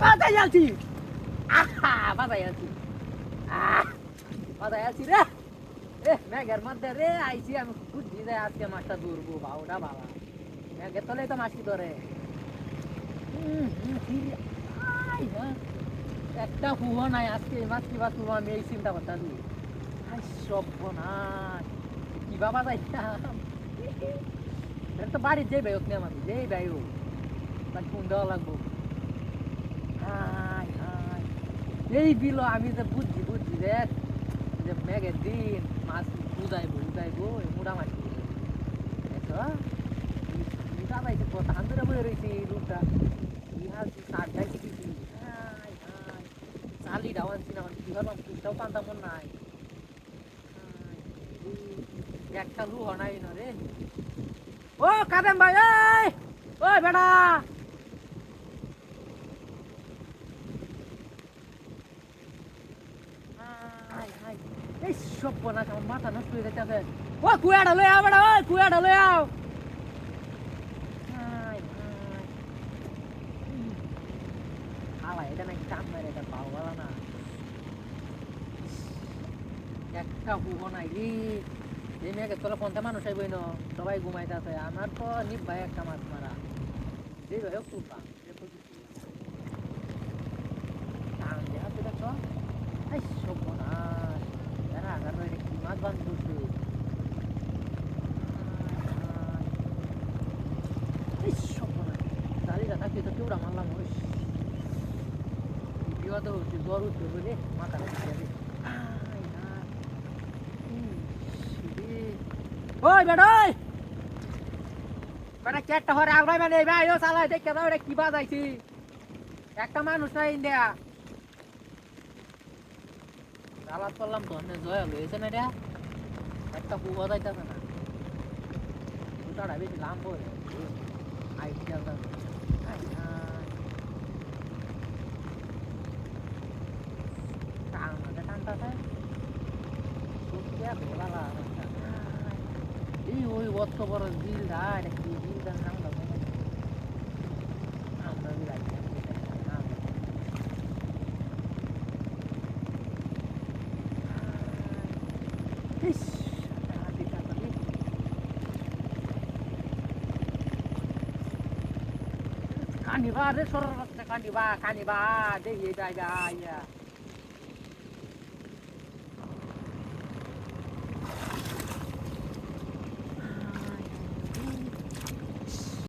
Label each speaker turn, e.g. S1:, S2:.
S1: বাজাই আছি আহা বাজাই আছি বাজাই আছি রে এ মেঘের মধ্যে রে আইছি আমি বুঝছি যে আজকে মাছটা ধরবো বাউটা বাবা মেঘের তলেই তো মাছটি ধরে একটা হুয়া নাই আজকে মাছ কিবা তুলো আমি এই চিন্তা করতাম সর্বনাশ কি বাবা যাইতাম তো বাড়ির যে ব্যয় নিলাম আমি যেই ব্যয় তাকে ফোন দেওয়া লাগবো এই বিল আমি যে বুঝছি রে যে মেঘের দিন মাছ উদাইবো মোটা মাছ যাইছে ধান ধরে বয়ে রয়েছে রুটটা সার যাইছে কিছু চালিটাও আনছি না কি ভাবলাম কুটাও পান্তা মন নাই একটা লু হনাই না রে ও কাদেম ভাই ওই বেটা এই সব বনা আমার মাথা নষ্ট হয়ে যাচ্ছে ও কুয়াটা লই আও বেটা ওই কুয়াটা লই আও হালা এটা নাকি কাম মেরে এটা পাও বলা না একটা হুবো নাই রে এই মেঘের তোলা 50 মানুষ আইবই না সবাই ঘুমাইতে আছে আমার তো নিব ভাই একটা মাছ মারা যে ভাই তুলতাম মাছ বান করছে দাঁড়িয়ে থাকতে তো কেউরা মারলাম বিপদ হচ্ছে জ্বর উঠবে বলে মাথা রাখতে ওই বেড়াই বেটা চারটা হরে আগ্রাই মানে ভাই ও চালাই দেখতে দাও এটা কি বাজাইছি একটা মানুষ নাই ইন্ডিয়া চালাত করলাম তো জয় হয়েছে না রে একটা কু বাজাইতেছে না দুটাটা বেশি লাম্ব আইটি চালতা টানটাছে এই ওই অত বড় বিল এটা কি বিল দেন নাম আমরা কানিবা রে সর কানিবা দেখি যায়